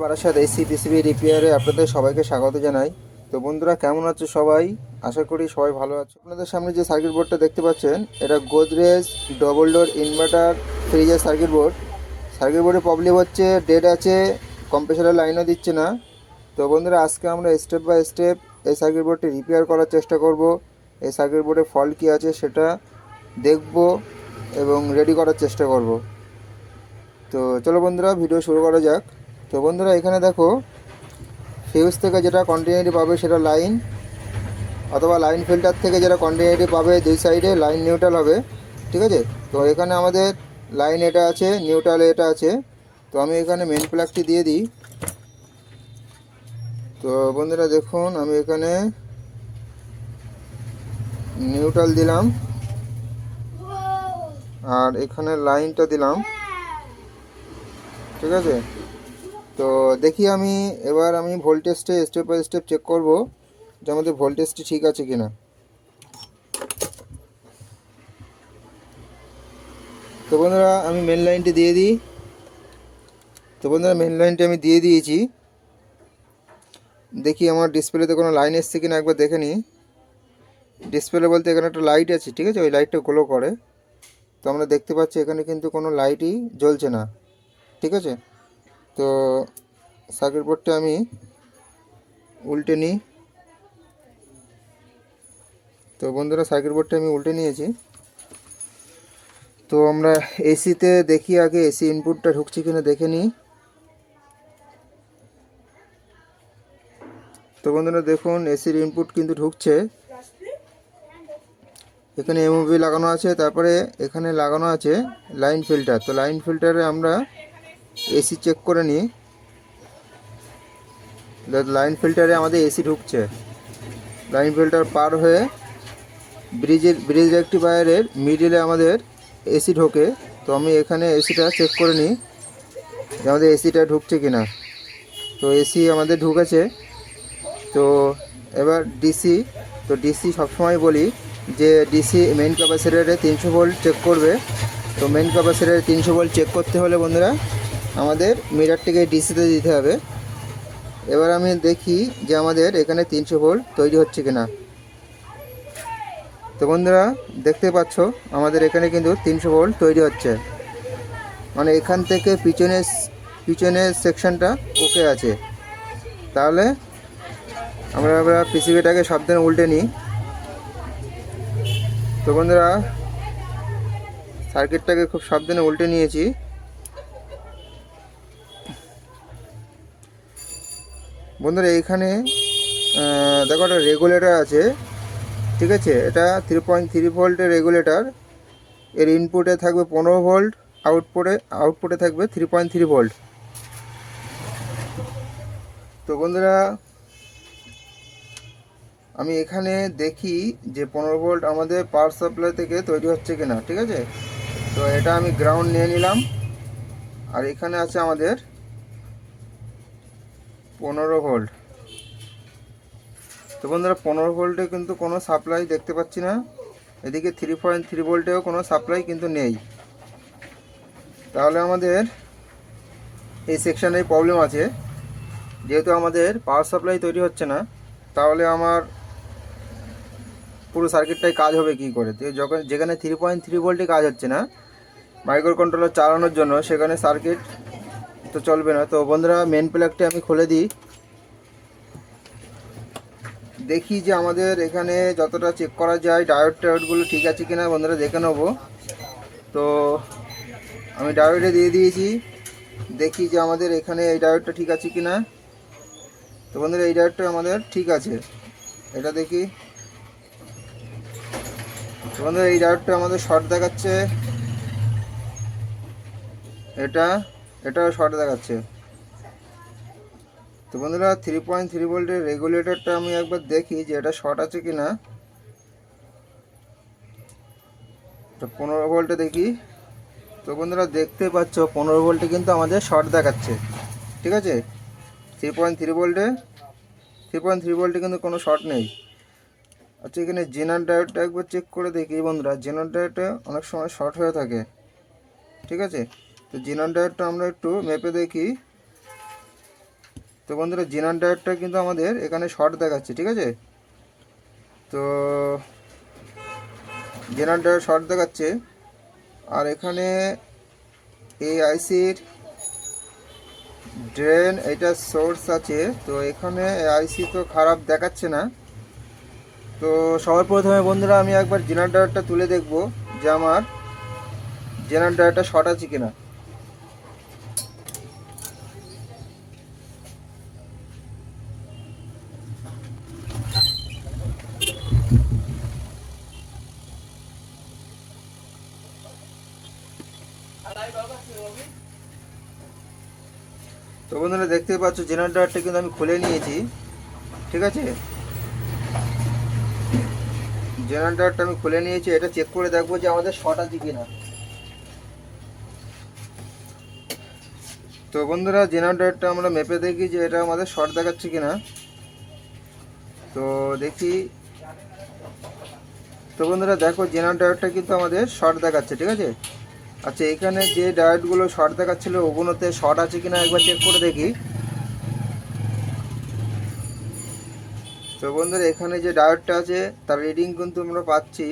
Barasat AC PCB রিপেয়ারে আপনাদের সবাইকে স্বাগত জানাই। তো বন্ধুরা, কেমন আছো সবাই? আশা করি সবাই ভালো আছে। আপনাদের সামনে যে সার্কিট বোর্ডটা দেখতে পাচ্ছেন, এটা গোদরেজ ডবল ডোর ইনভার্টার ফ্রিজের সার্কিট বোর্ড। সার্কিট বোর্ডে প্রবলেম হচ্ছে, ডেড আছে, কম্প্রেসারের লাইনও দিচ্ছে না। তো বন্ধুরা, আজকে আমরা স্টেপ বাই স্টেপ এই সার্কিট বোর্ডটি রিপেয়ার করার চেষ্টা করব। এই সার্কিট বোর্ডে ফল্ট কী আছে সেটা দেখব এবং রেডি করার চেষ্টা করব। তো চলো বন্ধুরা, ভিডিও শুরু করা যাক। তো বন্ধুরা, এখানে দেখো, ফিউজ থেকে যেটা কন্টিনিউটি পাবে সেটা লাইন, অথবা লাইন ফিল্টার থেকে যেটা কন্টিনিউটি পাবে দুই সাইডে লাইন নিউট্রাল হবে, ঠিক আছে। তো এখানে আমাদের লাইন এটা আছে, নিউট্রাল এটা আছে। তো আমি এখানে মেন প্লাগটি দিয়ে দিই। তো বন্ধুরা দেখুন, আমি এখানে নিউট্রাল দিলাম আর এখানে লাইনটা দিলাম, ঠিক আছে। তো দেখি এবার আমি ভোল্টেজটা স্টেপ বাই স্টেপ চেক করব যে আমাদের ভোল্টেজটি ঠিক আছে কিনা। তো বন্ধুরা, আমি মেন লাইনটি দিয়ে দিই। তো বন্ধুরা, মেন লাইনটি আমি দিয়ে দিয়েছি। দেখি আমার ডিসপ্লেতে কোনো লাইন এসছে কিনা একবার দেখে নিই। ডিসপ্লে বলতে এখানে একটা লাইট আছে, ঠিক আছে, ওই লাইটটা গ্লো করে। তো আমরা দেখতে পাচ্ছি এখানে কিন্তু কোনো লাইটই জ্বলছে না, ঠিক আছে। তো সার্কিট বোর্ডটা আমি উল্টে নিই। তো বন্ধুরা, সার্কিট বোর্ডটা আমি উল্টে নিয়েছি। তো আমরা এসিতে দেখি, আগে এসি ইনপুটটা ঢুকছে কিনা দেখে নিই। তো বন্ধুরা দেখুন, এসির ইনপুট কিন্তু ঢুকছে। এখানে এমওভি লাগানো আছে, তারপরে এখানে লাগানো আছে লাইন ফিল্টার। তো লাইন ফিল্টারে আমরা এসি চেক করে নিই। লাইন ফিল্টারে আমাদের এসি ঢুকছে। লাইন ফিল্টার পার হয়ে ব্রিজ রেক্টিফায়ারের মিডিলে আমাদের এসি ঢোকে। তো আমি এখানে এসিটা চেক করে নিই যে আমাদের এসিটা ঢুকছে কিনা। তো এসি আমাদের ঢুকেছে। তো এবার ডিসি, তো ডিসি সবসময় বলি যে ডিসি মেইন ক্যাপাসিটরে 300 ভোল্ট চেক করবে। তো মেইন ক্যাপাসিটরে 300 ভোল্ট চেক করতে হলে বন্ধুরা আমাদের মিটারটিকে ডিসিতে দিতে হবে। এবার আমি দেখি যে আমাদের এখানে 300 ভোল্ট তৈরি হচ্ছে কিনা। তো বন্ধুরা দেখতে পাচ্ছ, আমাদের এখানে কিন্তু 300 ভোল্ট তৈরি হচ্ছে, মানে এখান থেকে পিছনের সেকশনটা ওকে আছে। তাহলে আমরা পিসিবিটাকে সাবধানে উল্টে নিই। তো বন্ধুরা, সার্কিটটাকে খুব সাবধানে উল্টে নিয়েছি। বন্ধুরা, এইখানে দেখো একটা রেগুলেটর আছে, ঠিক আছে। এটা 3.3 ভোল্টের রেগুলেটর। এর ইনপুটে থাকবে 15 ভোল্ট, আউটপুটে থাকবে 3.3 ভোল্ট। তো বন্ধুরা, আমি এখানে দেখি যে 15 ভোল্ট আমাদের পাওয়ার সাপ্লাই থেকে তৈরি হচ্ছে কিনা, ঠিক আছে। তো এটা আমি গ্রাউন্ড নিয়ে নিলাম। আর এখানে আছে আমাদের 15 ভোল্ট। তো বন্ধুরা, 15 ভোল্টে কিন্তু কোনো সাপ্লাই দেখতে পাচ্ছি না। এদিকে 3.3 ভোল্টেও কোনো সাপ্লাই কিন্তু নেই। তাহলে আমাদের এই সেকশানে প্রবলেম আছে। যেহেতু আমাদের পাওয়ার সাপ্লাই তৈরি হচ্ছে না, তাহলে আমার পুরো সার্কিটটাই কাজ হবে কি করে? যেখানে 3.3 ভোল্টে কাজ হচ্ছে না মাইক্রো কন্ট্রোলার চালানোর জন্য, সেখানে সার্কিট তো চলবে না। তো বন্ধুরা, মেন প্লাগটি আমি খুলে দিই। দেখি যে আমাদের এখানে যতটা চেক করা যায় টায়োডগুলো ঠিক আছে কিনা বন্ধুরা দেখে নেব। তো আমি ডায়োডে দিয়ে দিয়েছি। দেখি যে আমাদের এখানে এই ডায়োডটা ঠিক আছে কিনা। তো বন্ধুরা, এই ডায়োডটা আমাদের ঠিক আছে, এটা দেখি। তো বন্ধুরা, এই ডায়োডটা আমাদের শর্ট দেখাচ্ছে, এটাও শর্ট দেখাচ্ছে। তো বন্ধুরা, 3.3 ভোল্টের রেগুলেটরটা আমি একবার দেখি যে এটা শর্ট আছে কিনা। তো 15 ভোল্টে দেখি। তো বন্ধুরা, দেখতে পাচ্ছ 15 ভোল্টে কিন্তু আমাদের শর্ট দেখাচ্ছে, ঠিক আছে। 3.3 ভোল্টে কিন্তু কোনো শর্ট নেই। আচ্ছা, এখানে জেনার ডায়োডটা একবার চেক করে দেখি বন্ধুরা। জেনার ডায়োডটা অনেক সময় শর্ট হয়ে থাকে, ঠিক আছে। তো জেনার ডায়োডটা আমরা একটু মেপে দেখি। তো বন্ধুরা জেনার ডায়োডটা কিন্তু আমাদের এখানে শর্ট দেখাচ্ছে, ঠিক আছে। তো জেনার ডায়োড শর্ট দেখাচ্ছে। আর এখানে এই আইসির ড্রেন এটা সোর্স আছে, তো এখানে আইসি তো খারাপ দেখাচ্ছে না। তো সবার প্রথমে বন্ধুরা আমি একবার জেনার ডায়োডটা তুলে দেখব যে আমার জেনার ডায়োডটা শর্ট আছে কিনা। তো বন্ধুরা দেখতেই পাচ্ছ জেনার ডায়োডটা কিন্তু আমি খুলে নিয়েছি, ঠিক আছে। জেনার ডায়োডটা আমি খুলে নিয়েছি, এটা চেক করে দেখবো যে আমাদের শর্ট আছে কিনা। তো বন্ধুরা জেনার ডায়োডটা আমরা মেপে দেখি যে এটা আমাদের শর্ট দেখাচ্ছে কিনা। তো দেখি। তো বন্ধুরা দেখো জেনার ডায়োডটা কিন্তু আমাদের শর্ট দেখাচ্ছে, ঠিক আছে। আচ্ছা এখানে যে ডায়োডগুলো শর্ট দেখাচ্ছিল ওগুলোতে শর্ট আছে কিনা একবার চেক করে দেখি। তো বন্ধুরা এখানে যে ডায়োডটা আছে তার রিডিং কিন্তু আমরা পাচ্ছি,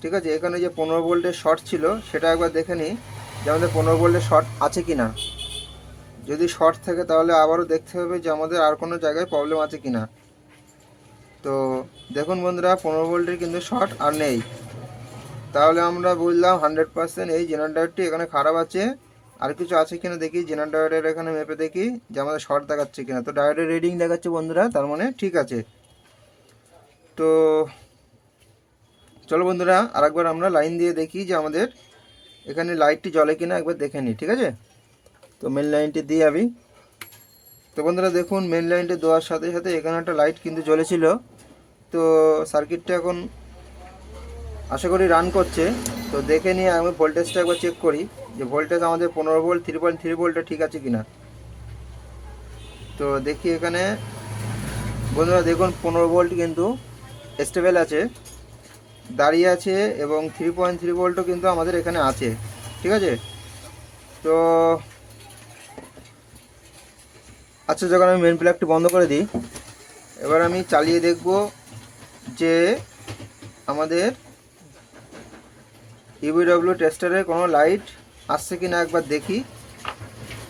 ঠিক আছে। এখানে যে 15 ভোল্টের শর্ট ছিল সেটা একবার দেখে নিই যে আমাদের 15 ভোল্টের শর্ট আছে কিনা। যদি শর্ট থাকে তাহলে আবারও দেখতে হবে যে আমাদের আর কোনো জায়গায় প্রবলেম আছে কিনা। তো দেখুন বন্ধুরা 15 ভোল্টের কিন্তু শর্ট আর নেই। তাহলে আমরা বুঝলাম 100% এই জেনার ডায়োডটি এখানে খারাপ আছে। আর কিছু আছে কিনা দেখি, জেনার ডায়োডের এখানে মেপে দেখি যে আমাদের শর্ট দেখাচ্ছে কিনা। তো ডায়োডের রিডিং দেখাচ্ছে বন্ধুরা, তার মানে ঠিক আছে। তো চলো বন্ধুরা আরেকবার আমরা লাইন দিয়ে দেখি যে আমাদের এখানে লাইটটি জ্বলে কিনা একবার দেখে নিই, ঠিক আছে। তো মেন লাইনটি দিয়ে আমি, তো বন্ধুরা দেখুন মেন লাইনটি দেওয়ার সাথে সাথে এখানে একটা লাইট কিন্তু জ্বলেছিল। তো সার্কিটটা এখন আশা করি রান করছে। তো দেখে নিয়ে আমি ভোল্টেজটা একবার চেক করি যে ভোল্টেজ আমাদের 15 ভোল্ট 3.3 ভোল্টটা ঠিক আছে কিনা। তো দেখি এখানে বন্ধুরা দেখুন 15 ভোল্ট কিন্তু স্টেবল আছে, দাঁড়িয়ে আছে, এবং 3.3 ভোল্টও কিন্তু আমাদের এখানে আছে, ঠিক আছে। তো আচ্ছা যখন আমি মেন প্লাগটি বন্ধ করে দিই, এবার আমি চালিয়ে দেখব যে আমাদের ইউভিডব্লিউ টেস্টারে কোনো লাইট আসছে কি না একবার দেখি।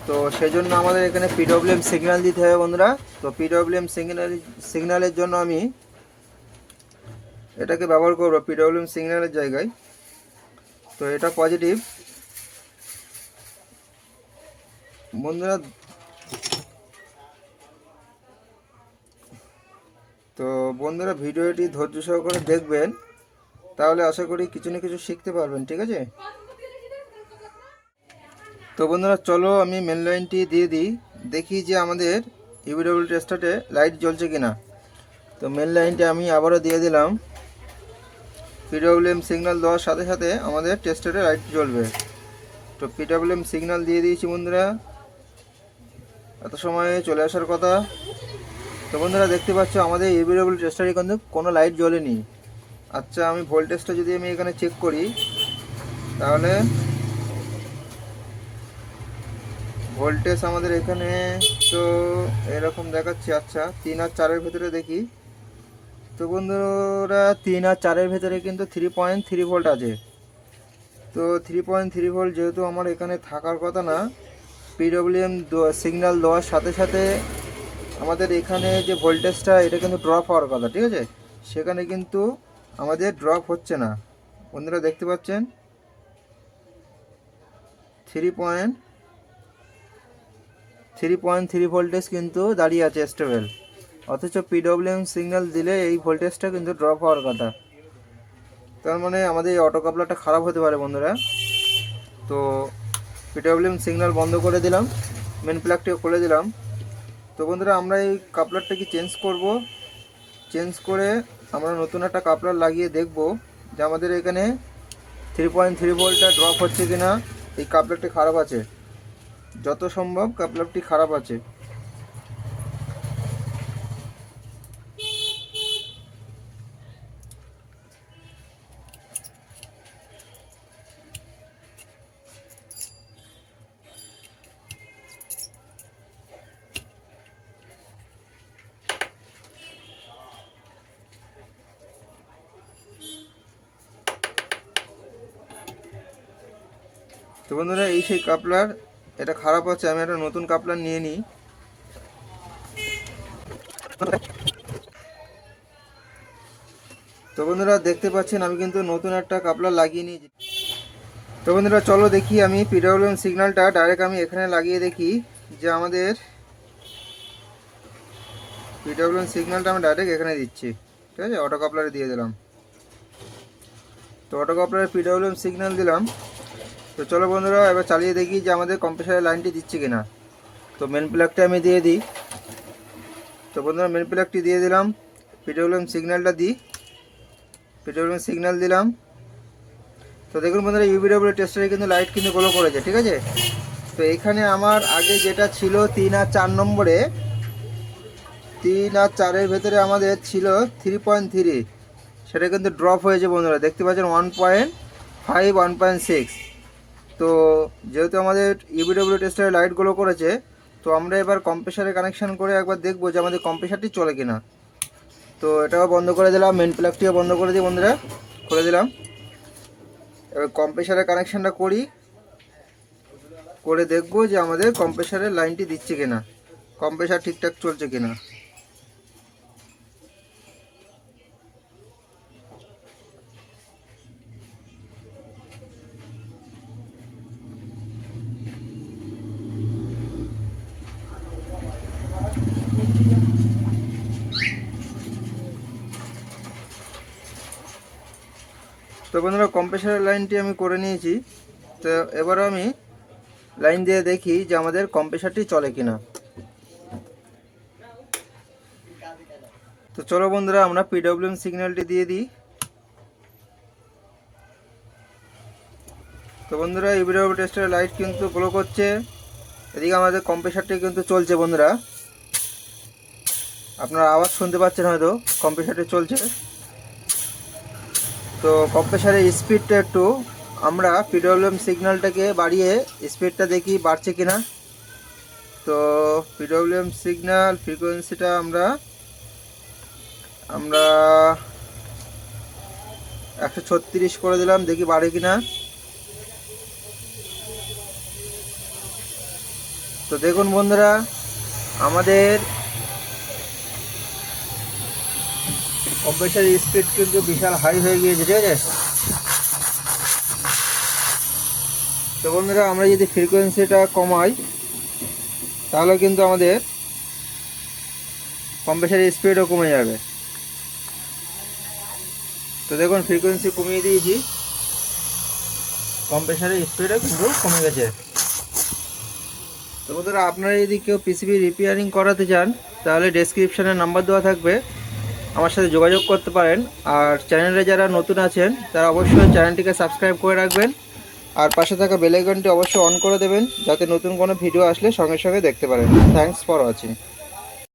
তো সেই জন্য আমাদের এখানে পিডব্লিউএম সিগন্যাল দিতে হবে বন্ধুরা। তো পিডব্লিউএম সিগন্যালের জন্য আমি এটাকে ব্যবহার করব পিডব্লিউএম সিগন্যালের জায়গায়। তো এটা পজিটিভ বন্ধুরা। তো বন্ধুরা ভিডিওটি ধৈর্য সহকারে দেখবেন, তাহলে আশা করি কিছু না কিছু শিখতে পারবেন, ঠিক আছে। তো বন্ধুরা চলো আমি মেন লাইনটি দিয়ে দিই, দেখি যে আমাদের ইউভিডব্লিউ টেস্টারে লাইট জ্বলছে কিনা। তো মেন লাইনটি আমি আবারও দিয়ে দিলাম। পিডব্লিউএম সিগন্যাল দেওয়ার সাথে সাথে আমাদের টেস্টারে লাইট জ্বলবে। তো পিডব্লিউএম সিগন্যাল দিয়ে দিয়েছি বন্ধুরা, এত সময় চলে আসার কথা। তো বন্ধুরা দেখতে পাচ্ছ আমাদের ইউভিডব্লিউ টেস্টারে কিন্তু কোনো লাইট জ্বলেনি। আচ্ছা আমি ভোল্টেজটা যদি আমি এখানে চেক করি, তাহলে ভোল্টেজ আমাদের এখানে তো এরকম দেখাচ্ছে। আচ্ছা 3 আর 4-এর ভেতরে দেখি। তো বন্ধুরা 3 আর 4-এর ভেতরে কিন্তু 3.3 ভোল্ট আছে। তো 3.3 ভোল্ট যেহেতু আমার এখানে থাকার কথা না, পিডব্লিউএম সিগন্যাল দেওয়ার সাথে সাথে আমাদের এখানে যে ভোল্টেজটা এটা কিন্তু ড্রপ হওয়ার কথা, ঠিক আছে। সেখানে কিন্তু আমাদের ড্রপ হচ্ছে না বন্ধুরা, দেখতে পাচ্ছেন 3.3 ভোল্টেজ কিন্তু দাঁড়িয়ে আছে স্টেবল। অথচ পিডব্লিউএম সিগন্যাল দিলে এই ভোল্টেজটা কিন্তু ড্রপ হওয়ার কথা। তার মানে আমাদের এই অটো কাপলারটা খারাপ হতে পারে বন্ধুরা। তো পিডব্লিউএম সিগন্যাল বন্ধ করে দিলাম, মেন প্লাগটিও খুলে দিলাম। তো বন্ধুরা আমরা এই কাপলারটাকে চেঞ্জ করব। চেঞ্জ করে আমরা নতুন একটা কাপলার লাগিয়ে দেখব যে আমাদের এখানে 3.3 ভোল্টটা ড্রপ হচ্ছে কিনা। এই কাপলারটি খারাপ আছে, যত সম্ভব কাপলারটি খারাপ আছে। তো বন্ধুরা এই সেই কাপলার, এটা খারাপ আছে, আমি একটা নতুন কাপলার নিয়ে নিই। তো বন্ধুরা দেখতে পাচ্ছেন আমি কিন্তু নতুন একটা কাপলার লাগিয়ে নিয়েছি। তো বন্ধুরা চলো দেখি আমি পিডব্লিউএম সিগন্যালটা ডাইরেক্ট আমি এখানে লাগিয়ে দেখি যে আমাদের পিডব্লিউএম সিগন্যালটা আমি ডাইরেক্ট এখানে দিচ্ছি। ঠিক আছে, অটো কাপলারে দিয়ে দিলাম। তো অটো কাপলারে পিডব্লিউএম সিগন্যাল দিলাম। তো চলো বন্ধুরা এবার চালিয়ে দেখি যে আমাদের কম্প্রেসারের লাইনটি দিচ্ছে কিনা। তো মেন প্লাগটা আমি দিয়ে দিই। তো বন্ধুরা মেন প্লাগটি দিয়ে দিলাম, পিডব্লিউএম সিগন্যালটা দিই, পিডব্লিউএম সিগন্যাল দিলাম। তো দেখুন বন্ধুরা ইউভিডব্লিউ টেস্টারে কিন্তু লাইট কিন্তু গ্লো করেছে। ঠিক আছে, তো এখানে আমার আগে যেটা ছিল 3 আর 4 নম্বরে, 3 আর 4-এর ভেতরে আমাদের ছিল 3.3, সেটা কিন্তু ড্রপ হয়েছে বন্ধুরা, দেখতে পাচ্ছেন 1.5 1.6। তো যেহেতু আমাদের ইউভিডব্লিউ টেস্টারে লাইটগুলো করেছে, তো আমরা এবার কম্প্রেসারে কানেকশান করে একবার দেখবো যে আমাদের কম্প্রেসারটি চলে কিনা। তো এটাও বন্ধ করে দিলাম, মেন প্লাগটিও বন্ধ করে দিই বন্ধুরা, করে দিলাম। এবার কম্প্রেসারে কানেকশানটা করে দেখবো যে আমাদের কম্প্রেসারের লাইনটি দিচ্ছে কিনা, কম্প্রেসার ঠিকঠাক চলছে কিনা। তো বন্ধুরা কম্প্রেসারের লাইনটি আমি করে নিয়েছি। তো এবার আমি লাইন দিয়ে দেখি যে আমাদের কম্প্রেসারটি চলে কিনা। তো চলো বন্ধুরা আমরা পিডব্লিউএম সিগন্যালটি দিয়ে দিই। তো বন্ধুরা ইউভিডব্লিউ টেস্টারের লাইট কিন্তু গ্লো করছে, এদিকে আমাদের কম্প্রেসারটি কিন্তু চলছে বন্ধুরা, আপনারা আওয়াজ শুনতে পাচ্ছেন হয়তো, কম্প্রেসারটি চলছে। তো কম্প্রেসারের স্পিডটা একটু আমরা পিডব্লিউএম সিগন্যালটাকে বাড়িয়ে স্পিডটা দেখি বাড়ছে কিনা। তো পিডব্লিউএম সিগন্যাল ফ্রিকোয়েন্সিটা আমরা 136 করে দিলাম, দেখি বাড়ে কিনা। তো দেখুন বন্ধুরা আমাদের কম্প্রেসারের স্পিড কিন্তু বিশাল হাই হয়ে গিয়েছে। ঠিক আছে, তো বন্ধুরা আমরা যদি ফ্রিকোয়েন্সিটা কমাই তাহলে কিন্তু আমাদের কম্প্রেসারের স্পিডও কমে যাবে। তো দেখুন ফ্রিকোয়েন্সি কমিয়ে দিয়েছি, কম্প্রেসারের স্পিডও কিন্তু কমে গেছে। তো বন্ধুরা আপনারা যদি কেউ পিসিবি রিপেয়ারিং করাতে চান তাহলে ডেসক্রিপশানে নাম্বার দেওয়া থাকবে, আমার সাথে যোগাযোগ করতে পারেন। আর চ্যানেলে যারা নতুন আছেন তারা অবশ্যই চ্যানেলটিকে সাবস্ক্রাইব করে রাখবেন, আর পাশে থাকা বেল আইকনটি অবশ্যই অন করে দেবেন যাতে নতুন কোনো ভিডিও আসলে সঙ্গে সঙ্গে দেখতে পারেন। Thanks for watching.